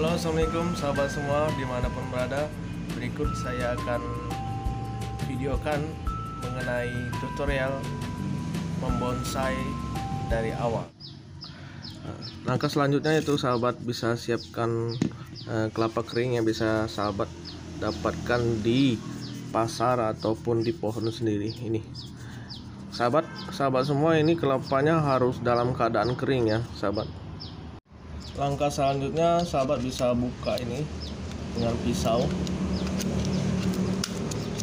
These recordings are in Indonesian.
Halo, assalamualaikum sahabat semua dimanapun berada. Berikut saya akan videokan mengenai tutorial membonsai dari awal. Langkah selanjutnya itu sahabat bisa siapkan kelapa kering yang bisa sahabat dapatkan di pasar ataupun di pohon sendiri. Ini sahabat semua, ini kelapanya harus dalam keadaan kering ya sahabat. Langkah selanjutnya sahabat bisa buka ini dengan pisau.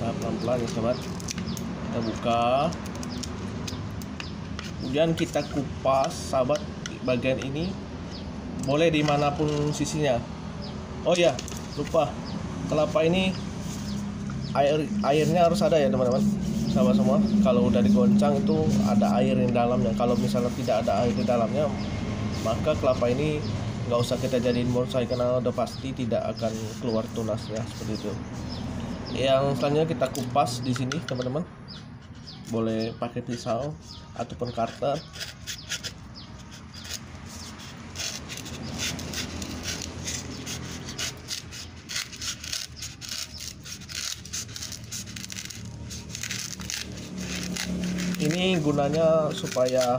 Nah, pelan-pelan ya sahabat, kita buka, kemudian kita kupas sahabat bagian ini, boleh dimanapun sisinya. Oh ya, lupa, kelapa ini airnya harus ada ya teman-teman sahabat semua. Kalau udah digoncang itu ada air di dalamnya. Kalau misalnya tidak ada air di dalamnya, maka kelapa ini nggak usah kita jadiin bonsai karena udah pasti tidak akan keluar tunasnya seperti itu. Yang selanjutnya kita kupas di sini teman-teman, boleh pakai pisau ataupun cutter. Ini gunanya supaya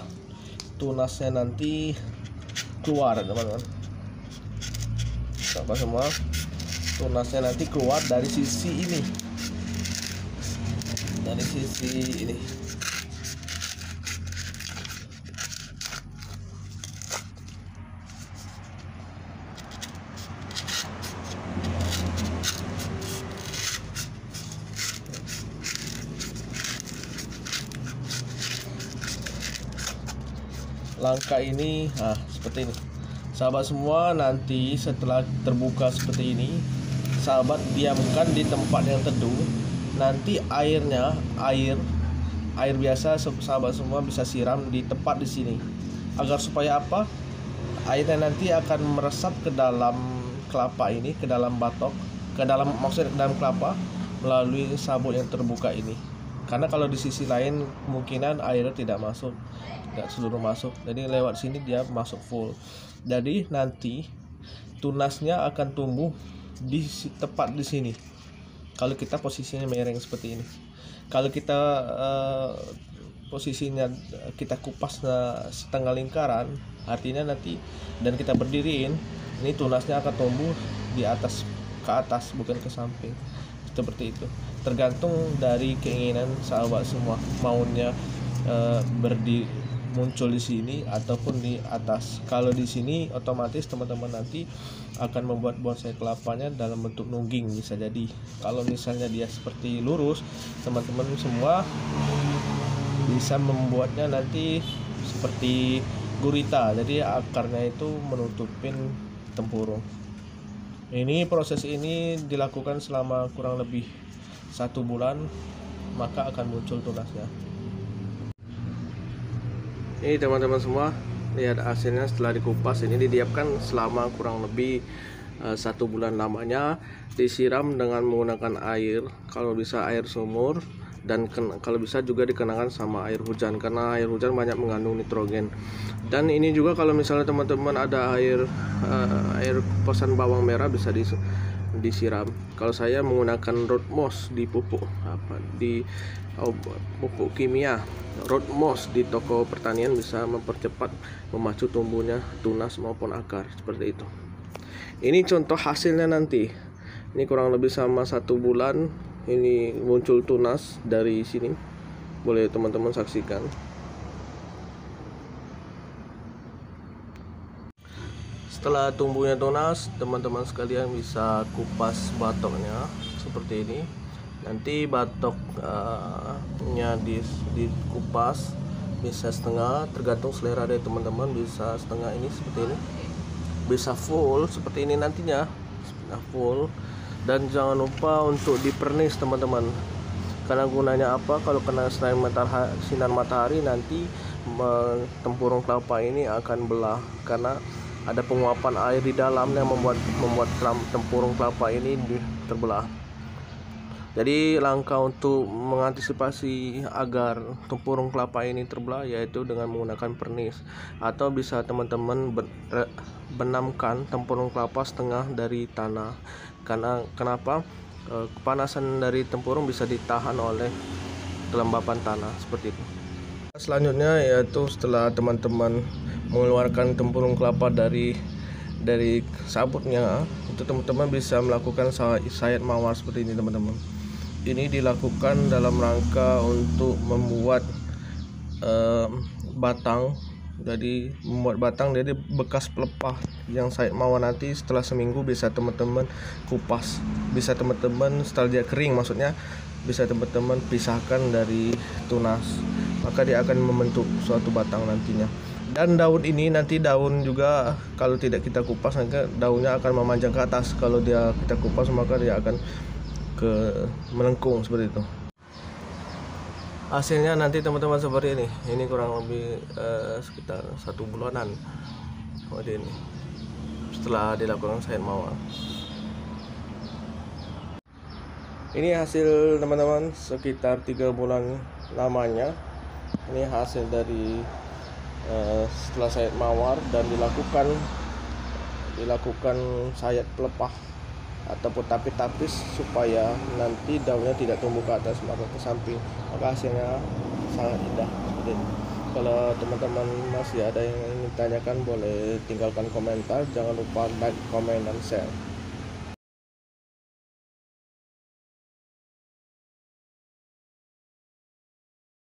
tunasnya nanti keluar teman-teman. Sahabat semua, tunasnya nanti keluar dari sisi ini, dari sisi ini. Langkah ini seperti ini sahabat semua. Nanti setelah terbuka seperti ini, sahabat diamkan di tempat yang teduh. Nanti air biasa sahabat semua bisa siram di tempat di sini, agar supaya apa, airnya nanti akan meresap ke dalam kelapa ini, ke dalam batok, maksudnya ke dalam kelapa melalui sabut yang terbuka ini. Karena kalau di sisi lain kemungkinan airnya tidak masuk, tidak seluruh masuk. Jadi lewat sini dia masuk full. Jadi nanti tunasnya akan tumbuh di tepat di sini. Kalau kita posisinya miring seperti ini. Kalau kita posisinya kita kupas setengah lingkaran, artinya nanti dan kita berdiriin, ini tunasnya akan tumbuh di atas, ke atas bukan ke samping. Seperti itu. Tergantung dari keinginan sahabat semua, maunya muncul di sini ataupun di atas. Kalau di sini otomatis teman-teman nanti akan membuat bonsai kelapanya dalam bentuk nungging bisa jadi. Kalau misalnya dia seperti lurus, teman-teman semua bisa membuatnya nanti seperti gurita. Jadi akarnya itu menutupin tempurung. Ini proses ini dilakukan selama kurang lebih 1 bulan, maka akan muncul tunasnya. Ini teman-teman semua, lihat hasilnya setelah dikupas. Ini didiamkan selama kurang lebih 1 bulan lamanya, disiram dengan menggunakan air, kalau bisa air sumur, dan kalau bisa juga dikenakan sama air hujan, karena air hujan banyak mengandung nitrogen. Dan ini juga kalau misalnya teman-teman ada air kupasan bawang merah bisa disiram. Kalau saya menggunakan root moss di pupuk pupuk kimia, root moss di toko pertanian bisa mempercepat, memacu tumbuhnya tunas maupun akar seperti itu. Ini contoh hasilnya nanti. Ini kurang lebih sama 1 bulan ini muncul tunas dari sini. Boleh teman-teman saksikan. Setelah tumbuhnya tunas, teman-teman sekalian bisa kupas batoknya seperti ini. Nanti batoknya dikupas bisa setengah, tergantung selera dari teman-teman. Bisa setengah ini seperti ini, bisa full seperti ini nantinya, full. Dan jangan lupa untuk dipernis teman-teman, karena gunanya apa, kalau kena sinar matahari nanti tempurung kelapa ini akan belah, karena ada penguapan air di dalam yang membuat tempurung kelapa ini terbelah. Jadi langkah untuk mengantisipasi agar tempurung kelapa ini terbelah yaitu dengan menggunakan pernis, atau bisa teman-teman benamkan tempurung kelapa setengah dari tanah. Karena kenapa? Kepanasan dari tempurung bisa ditahan oleh kelembapan tanah seperti itu. Selanjutnya yaitu setelah teman-teman mengeluarkan tempurung kelapa dari sabutnya, itu teman-teman bisa melakukan sayat mawar seperti ini teman-teman. Ini dilakukan dalam rangka untuk membuat batang. Jadi membuat batang, jadi bekas pelepah yang sayat mawar nanti setelah seminggu bisa teman-teman kupas, bisa teman-teman setelah dia kering, maksudnya bisa teman-teman pisahkan dari tunas, maka dia akan membentuk suatu batang nantinya. Dan daun ini nanti daun juga kalau tidak kita kupas, maka daunnya akan memanjang ke atas. Kalau dia kita kupas maka dia akan melengkung seperti itu. Hasilnya nanti teman-teman seperti ini kurang lebih sekitar 1 bulanan seperti ini setelah dilakukan sayat mawar. Ini hasil teman-teman sekitar 3 bulan lamanya. Ini hasil dari setelah sayat mawar dan dilakukan sayat pelepah ataupun tapis supaya nanti daunnya tidak tumbuh ke atas maka ke samping, maka hasilnya sangat indah. Jadi, kalau teman-teman masih ada yang ingin ditanyakan boleh tinggalkan komentar, jangan lupa like, comment, dan share.